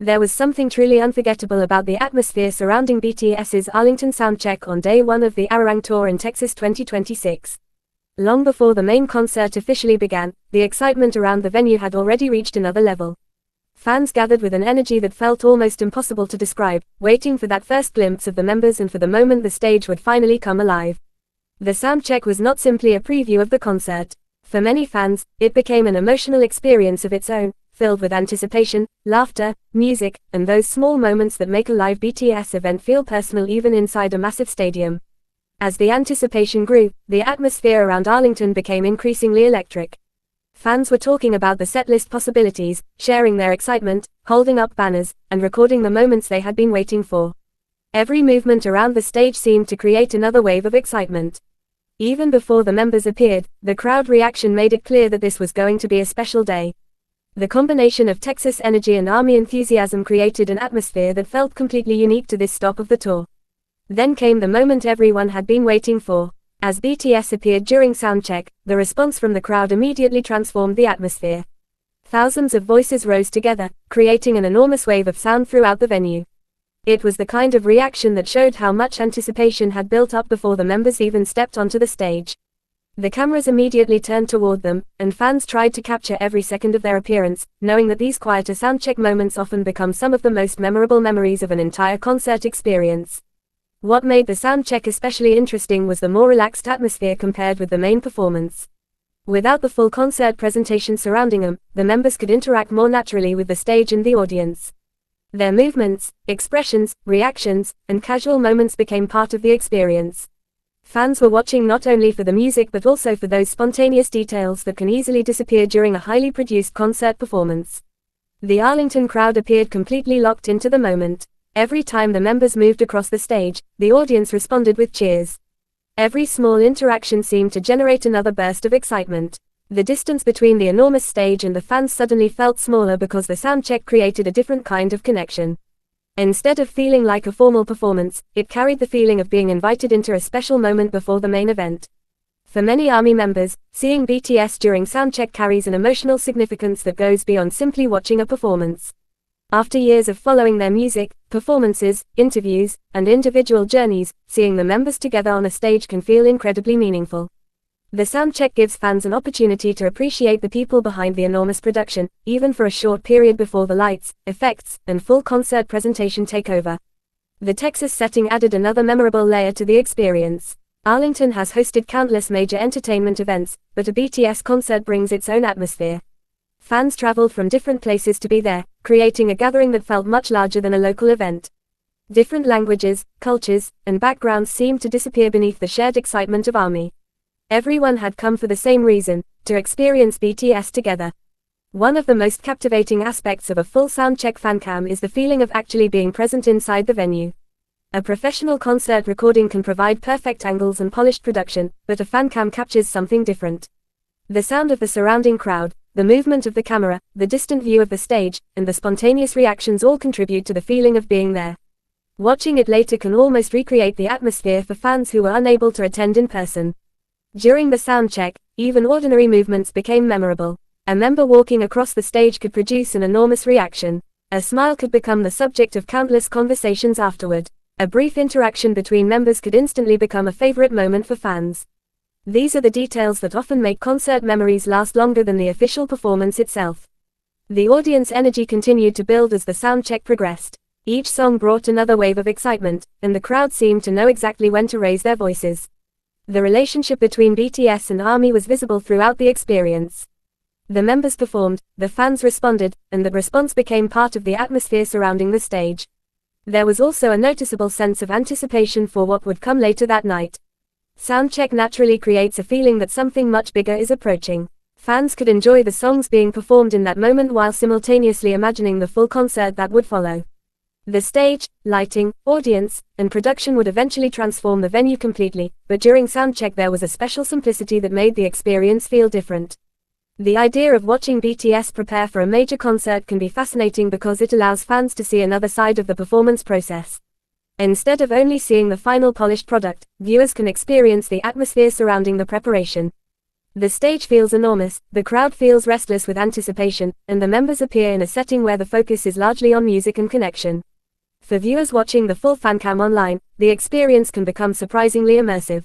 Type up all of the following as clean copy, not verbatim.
There was something truly unforgettable about the atmosphere surrounding BTS's Arlington Soundcheck on day one of the Arirang Tour in Texas 2026. Long before the main concert officially began, the excitement around the venue had already reached another level. Fans gathered with an energy that felt almost impossible to describe, waiting for that first glimpse of the members and for the moment the stage would finally come alive. The soundcheck was not simply a preview of the concert. For many fans, it became an emotional experience of its own, filled with anticipation, laughter, music, and those small moments that make a live BTS event feel personal even inside a massive stadium. As the anticipation grew, the atmosphere around Arlington became increasingly electric. Fans were talking about the setlist possibilities, sharing their excitement, holding up banners, and recording the moments they had been waiting for. Every movement around the stage seemed to create another wave of excitement. Even before the members appeared, the crowd reaction made it clear that this was going to be a special day. The combination of Texas energy and ARMY enthusiasm created an atmosphere that felt completely unique to this stop of the tour. Then came the moment everyone had been waiting for. As BTS appeared during soundcheck, the response from the crowd immediately transformed the atmosphere. Thousands of voices rose together, creating an enormous wave of sound throughout the venue. It was the kind of reaction that showed how much anticipation had built up before the members even stepped onto the stage. The cameras immediately turned toward them, and fans tried to capture every second of their appearance, knowing that these quieter soundcheck moments often become some of the most memorable memories of an entire concert experience. What made the soundcheck especially interesting was the more relaxed atmosphere compared with the main performance. Without the full concert presentation surrounding them, the members could interact more naturally with the stage and the audience. Their movements, expressions, reactions, and casual moments became part of the experience. Fans were watching not only for the music but also for those spontaneous details that can easily disappear during a highly produced concert performance. The Arlington crowd appeared completely locked into the moment. Every time the members moved across the stage, the audience responded with cheers. Every small interaction seemed to generate another burst of excitement. The distance between the enormous stage and the fans suddenly felt smaller because the soundcheck created a different kind of connection. Instead of feeling like a formal performance, it carried the feeling of being invited into a special moment before the main event. For many ARMY members, seeing BTS during soundcheck carries an emotional significance that goes beyond simply watching a performance. After years of following their music, performances, interviews, and individual journeys, seeing the members together on a stage can feel incredibly meaningful. The soundcheck gives fans an opportunity to appreciate the people behind the enormous production, even for a short period before the lights, effects, and full concert presentation take over. The Texas setting added another memorable layer to the experience. Arlington has hosted countless major entertainment events, but a BTS concert brings its own atmosphere. Fans traveled from different places to be there, creating a gathering that felt much larger than a local event. Different languages, cultures, and backgrounds seemed to disappear beneath the shared excitement of ARMY. Everyone had come for the same reason, to experience BTS together. One of the most captivating aspects of a full soundcheck Fancam is the feeling of actually being present inside the venue. A professional concert recording can provide perfect angles and polished production, but a Fancam captures something different. The sound of the surrounding crowd, the movement of the camera, the distant view of the stage, and the spontaneous reactions all contribute to the feeling of being there. Watching it later can almost recreate the atmosphere for fans who were unable to attend in person. During the soundcheck, even ordinary movements became memorable. A member walking across the stage could produce an enormous reaction. A smile could become the subject of countless conversations afterward. A brief interaction between members could instantly become a favorite moment for fans. These are the details that often make concert memories last longer than the official performance itself. The audience energy continued to build as the soundcheck progressed. Each song brought another wave of excitement, and the crowd seemed to know exactly when to raise their voices. The relationship between BTS and ARMY was visible throughout the experience. The members performed, the fans responded, and the response became part of the atmosphere surrounding the stage. There was also a noticeable sense of anticipation for what would come later that night. Soundcheck naturally creates a feeling that something much bigger is approaching. Fans could enjoy the songs being performed in that moment while simultaneously imagining the full concert that would follow. The stage, lighting, audience, and production would eventually transform the venue completely, but during soundcheck there was a special simplicity that made the experience feel different. The idea of watching BTS prepare for a major concert can be fascinating because it allows fans to see another side of the performance process. Instead of only seeing the final polished product, viewers can experience the atmosphere surrounding the preparation. The stage feels enormous, the crowd feels restless with anticipation, and the members appear in a setting where the focus is largely on music and connection. For viewers watching the full Fancam online, the experience can become surprisingly immersive.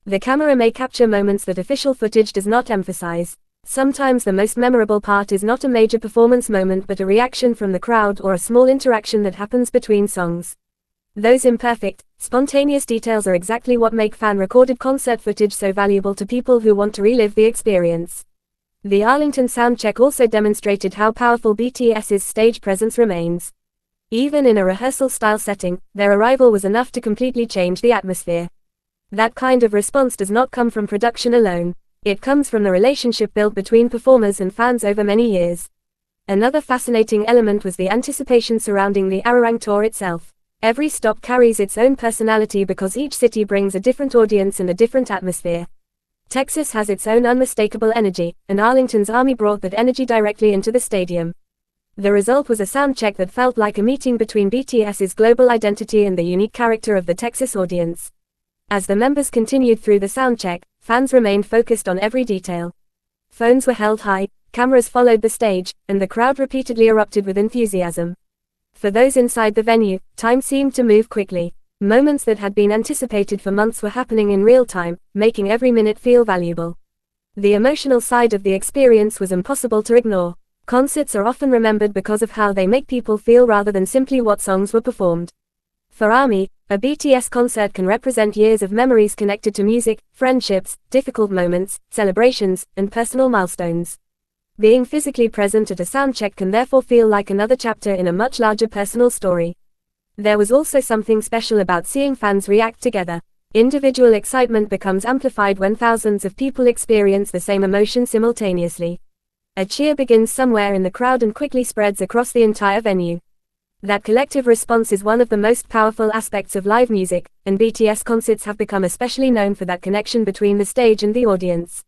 The camera may capture moments that official footage does not emphasize. Sometimes the most memorable part is not a major performance moment but a reaction from the crowd or a small interaction that happens between songs. Those imperfect, spontaneous details are exactly what make fan-recorded concert footage so valuable to people who want to relive the experience. The Arlington Soundcheck also demonstrated how powerful BTS's stage presence remains. Even in a rehearsal-style setting, their arrival was enough to completely change the atmosphere. That kind of response does not come from production alone. It comes from the relationship built between performers and fans over many years. Another fascinating element was the anticipation surrounding the Arirang Tour itself. Every stop carries its own personality because each city brings a different audience and a different atmosphere. Texas has its own unmistakable energy, and Arlington's ARMY brought that energy directly into the stadium. The result was a soundcheck that felt like a meeting between BTS's global identity and the unique character of the Texas audience. As the members continued through the soundcheck, fans remained focused on every detail. Phones were held high, cameras followed the stage, and the crowd repeatedly erupted with enthusiasm. For those inside the venue, time seemed to move quickly. Moments that had been anticipated for months were happening in real time, making every minute feel valuable. The emotional side of the experience was impossible to ignore. Concerts are often remembered because of how they make people feel rather than simply what songs were performed. For ARMY, a BTS concert can represent years of memories connected to music, friendships, difficult moments, celebrations, and personal milestones. Being physically present at a soundcheck can therefore feel like another chapter in a much larger personal story. There was also something special about seeing fans react together. Individual excitement becomes amplified when thousands of people experience the same emotion simultaneously. A cheer begins somewhere in the crowd and quickly spreads across the entire venue. That collective response is one of the most powerful aspects of live music, and BTS concerts have become especially known for that connection between the stage and the audience.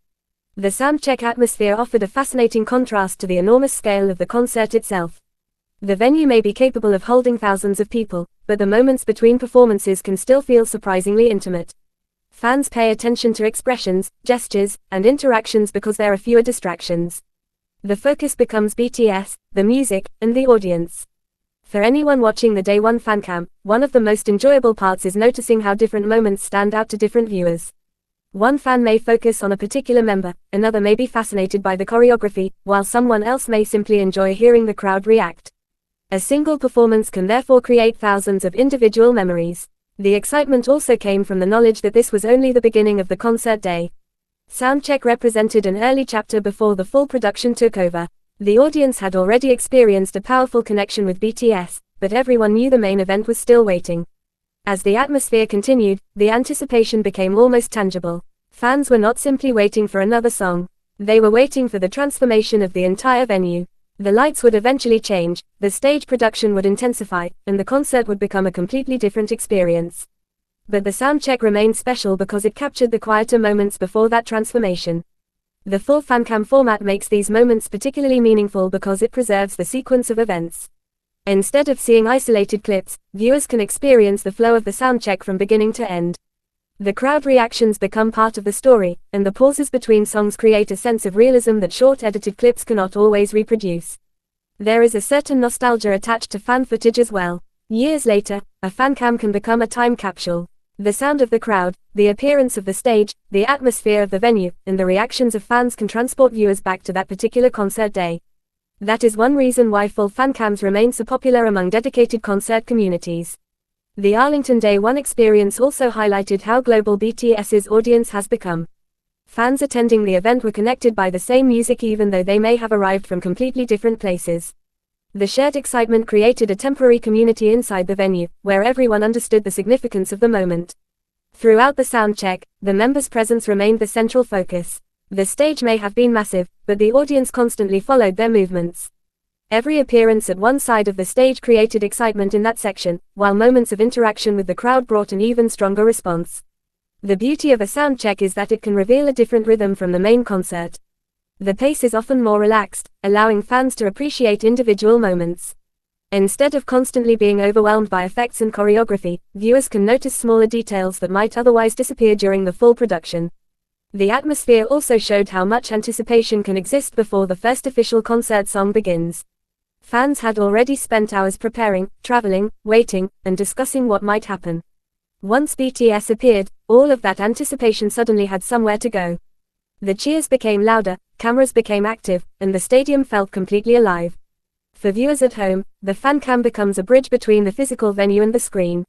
The soundcheck atmosphere offered a fascinating contrast to the enormous scale of the concert itself. The venue may be capable of holding thousands of people, but the moments between performances can still feel surprisingly intimate. Fans pay attention to expressions, gestures, and interactions because there are fewer distractions. The focus becomes BTS, the music, and the audience. For anyone watching the Day 1 Fancam, one of the most enjoyable parts is noticing how different moments stand out to different viewers. One fan may focus on a particular member, another may be fascinated by the choreography, while someone else may simply enjoy hearing the crowd react. A single performance can therefore create thousands of individual memories. The excitement also came from the knowledge that this was only the beginning of the concert day. Soundcheck represented an early chapter before the full production took over. The audience had already experienced a powerful connection with BTS, but everyone knew the main event was still waiting. As the atmosphere continued, the anticipation became almost tangible. Fans were not simply waiting for another song. They were waiting for the transformation of the entire venue. The lights would eventually change, the stage production would intensify, and the concert would become a completely different experience. But the soundcheck remained special because it captured the quieter moments before that transformation. The full Fancam format makes these moments particularly meaningful because it preserves the sequence of events. Instead of seeing isolated clips, viewers can experience the flow of the soundcheck from beginning to end. The crowd reactions become part of the story, and the pauses between songs create a sense of realism that short edited clips cannot always reproduce. There is a certain nostalgia attached to fan footage as well. Years later, a Fancam can become a time capsule. The sound of the crowd, the appearance of the stage, the atmosphere of the venue, and the reactions of fans can transport viewers back to that particular concert day. That is one reason why full Fancams remain so popular among dedicated concert communities. The Arlington Day 1 experience also highlighted how global BTS's audience has become. Fans attending the event were connected by the same music even though they may have arrived from completely different places. The shared excitement created a temporary community inside the venue, where everyone understood the significance of the moment. Throughout the soundcheck, the members' presence remained the central focus. The stage may have been massive, but the audience constantly followed their movements. Every appearance at one side of the stage created excitement in that section, while moments of interaction with the crowd brought an even stronger response. The beauty of a soundcheck is that it can reveal a different rhythm from the main concert. The pace is often more relaxed, allowing fans to appreciate individual moments. Instead of constantly being overwhelmed by effects and choreography, viewers can notice smaller details that might otherwise disappear during the full production. The atmosphere also showed how much anticipation can exist before the first official concert song begins. Fans had already spent hours preparing, traveling, waiting, and discussing what might happen. Once BTS appeared, all of that anticipation suddenly had somewhere to go. The cheers became louder, cameras became active, and the stadium felt completely alive. For viewers at home, the Fancam becomes a bridge between the physical venue and the screen.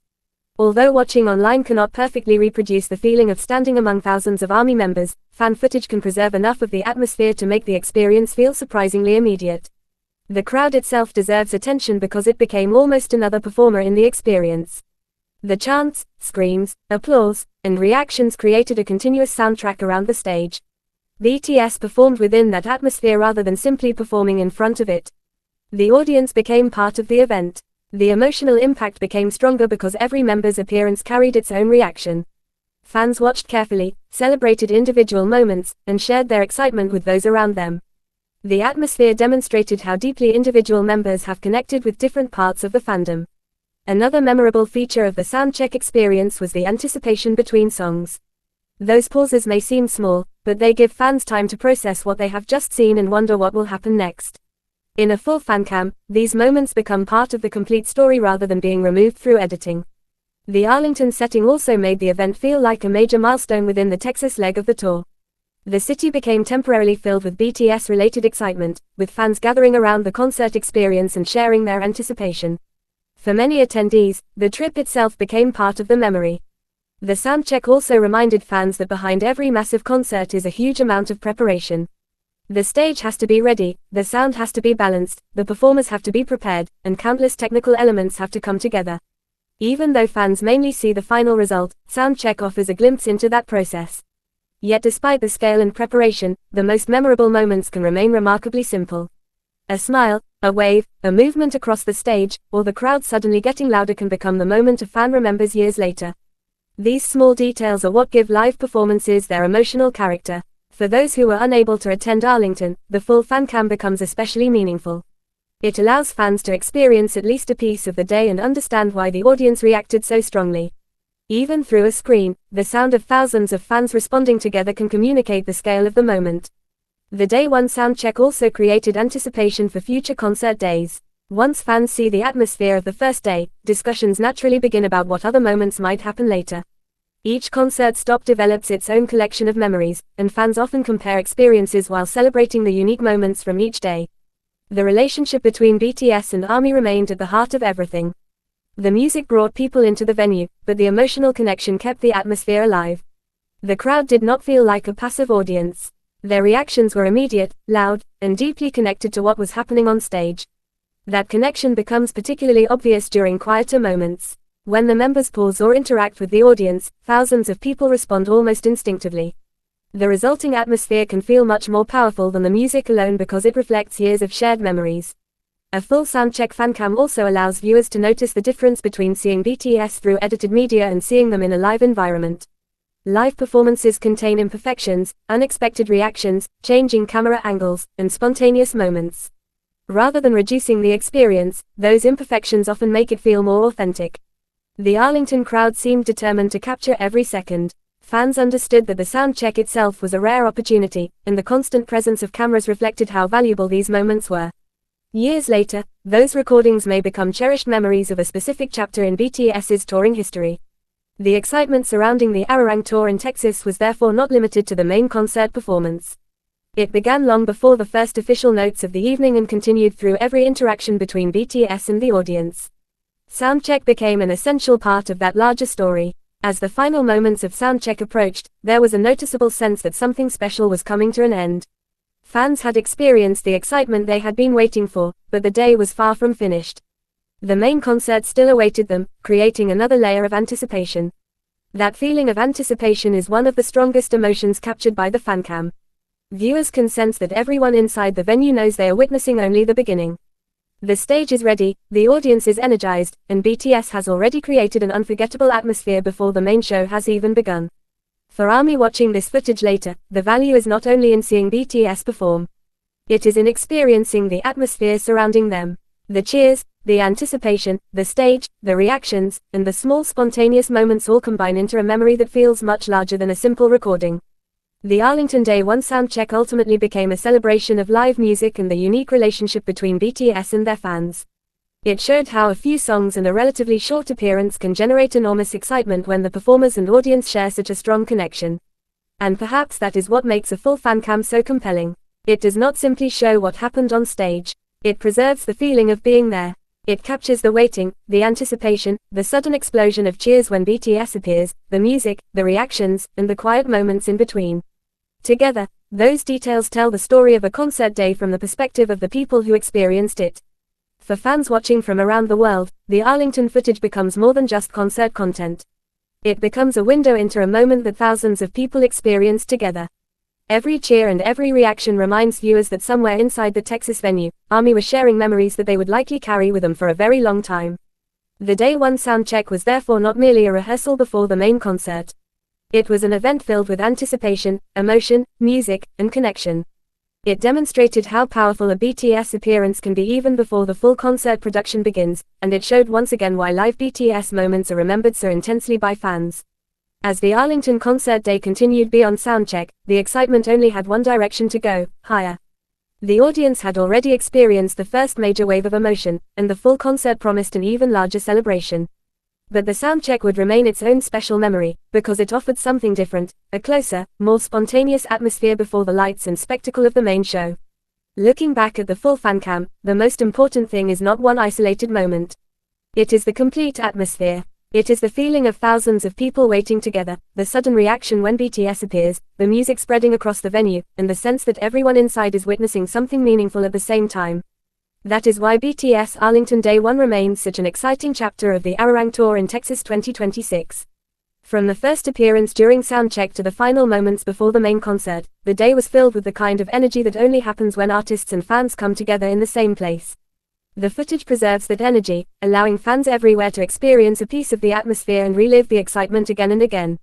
Although watching online cannot perfectly reproduce the feeling of standing among thousands of ARMY members, fan footage can preserve enough of the atmosphere to make the experience feel surprisingly immediate. The crowd itself deserves attention because it became almost another performer in the experience. The chants, screams, applause, and reactions created a continuous soundtrack around the stage. BTS performed within that atmosphere rather than simply performing in front of it. The audience became part of the event. The emotional impact became stronger because every member's appearance carried its own reaction. Fans watched carefully, celebrated individual moments, and shared their excitement with those around them. The atmosphere demonstrated how deeply individual members have connected with different parts of the fandom. Another memorable feature of the soundcheck experience was the anticipation between songs. Those pauses may seem small, but they give fans time to process what they have just seen and wonder what will happen next. In a full fancam, these moments become part of the complete story rather than being removed through editing. The Arlington setting also made the event feel like a major milestone within the Texas leg of the tour. The city became temporarily filled with BTS-related excitement, with fans gathering around the concert experience and sharing their anticipation. For many attendees, the trip itself became part of the memory. The soundcheck also reminded fans that behind every massive concert is a huge amount of preparation. The stage has to be ready, the sound has to be balanced, the performers have to be prepared, and countless technical elements have to come together. Even though fans mainly see the final result, soundcheck offers a glimpse into that process. Yet despite the scale and preparation, the most memorable moments can remain remarkably simple. A smile, a wave, a movement across the stage, or the crowd suddenly getting louder can become the moment a fan remembers years later. These small details are what give live performances their emotional character. For those who were unable to attend Arlington, the full fancam becomes especially meaningful. It allows fans to experience at least a piece of the day and understand why the audience reacted so strongly. Even through a screen, the sound of thousands of fans responding together can communicate the scale of the moment. The Day 1 soundcheck also created anticipation for future concert days. Once fans see the atmosphere of the first day, discussions naturally begin about what other moments might happen later. Each concert stop develops its own collection of memories, and fans often compare experiences while celebrating the unique moments from each day. The relationship between BTS and ARMY remained at the heart of everything. The music brought people into the venue, but the emotional connection kept the atmosphere alive. The crowd did not feel like a passive audience. Their reactions were immediate, loud, and deeply connected to what was happening on stage. That connection becomes particularly obvious during quieter moments. When the members pause or interact with the audience, thousands of people respond almost instinctively. The resulting atmosphere can feel much more powerful than the music alone because it reflects years of shared memories. A full soundcheck fancam also allows viewers to notice the difference between seeing BTS through edited media and seeing them in a live environment. Live performances contain imperfections, unexpected reactions, changing camera angles, and spontaneous moments. Rather than reducing the experience, those imperfections often make it feel more authentic. The Arlington crowd seemed determined to capture every second. Fans understood that the soundcheck itself was a rare opportunity, and the constant presence of cameras reflected how valuable these moments were. Years later, those recordings may become cherished memories of a specific chapter in BTS's touring history. The excitement surrounding the Arirang Tour in Texas was therefore not limited to the main concert performance. It began long before the first official notes of the evening and continued through every interaction between BTS and the audience. Soundcheck became an essential part of that larger story. As the final moments of soundcheck approached, there was a noticeable sense that something special was coming to an end. Fans had experienced the excitement they had been waiting for, but the day was far from finished. The main concert still awaited them, creating another layer of anticipation. That feeling of anticipation is one of the strongest emotions captured by the fancam. Viewers can sense that everyone inside the venue knows they are witnessing only the beginning. The stage is ready, the audience is energized, and BTS has already created an unforgettable atmosphere before the main show has even begun. For ARMY watching this footage later, the value is not only in seeing BTS perform. It is in experiencing the atmosphere surrounding them. The cheers, the anticipation, the stage, the reactions, and the small spontaneous moments all combine into a memory that feels much larger than a simple recording. The Arlington Day 1 Soundcheck ultimately became a celebration of live music and the unique relationship between BTS and their fans. It showed how a few songs and a relatively short appearance can generate enormous excitement when the performers and audience share such a strong connection. And perhaps that is what makes a full fancam so compelling. It does not simply show what happened on stage. It preserves the feeling of being there. It captures the waiting, the anticipation, the sudden explosion of cheers when BTS appears, the music, the reactions, and the quiet moments in between. Together, those details tell the story of a concert day from the perspective of the people who experienced it. For fans watching from around the world, the Arlington footage becomes more than just concert content. It becomes a window into a moment that thousands of people experienced together. Every cheer and every reaction reminds viewers that somewhere inside the Texas venue, ARMY was sharing memories that they would likely carry with them for a very long time. The Day 1 Soundcheck was therefore not merely a rehearsal before the main concert. It was an event filled with anticipation, emotion, music, and connection. It demonstrated how powerful a BTS appearance can be even before the full concert production begins, and it showed once again why live BTS moments are remembered so intensely by fans. As the Arlington concert day continued beyond soundcheck, the excitement only had one direction to go: higher. The audience had already experienced the first major wave of emotion, and the full concert promised an even larger celebration. But the soundcheck would remain its own special memory, because it offered something different, a closer, more spontaneous atmosphere before the lights and spectacle of the main show. Looking back at the full fancam, the most important thing is not one isolated moment. It is the complete atmosphere. It is the feeling of thousands of people waiting together, the sudden reaction when BTS appears, the music spreading across the venue, and the sense that everyone inside is witnessing something meaningful at the same time. That is why BTS Arlington Day 1 remains such an exciting chapter of the Arirang Tour in Texas 2026. From the first appearance during soundcheck to the final moments before the main concert, the day was filled with the kind of energy that only happens when artists and fans come together in the same place. The footage preserves that energy, allowing fans everywhere to experience a piece of the atmosphere and relive the excitement again and again.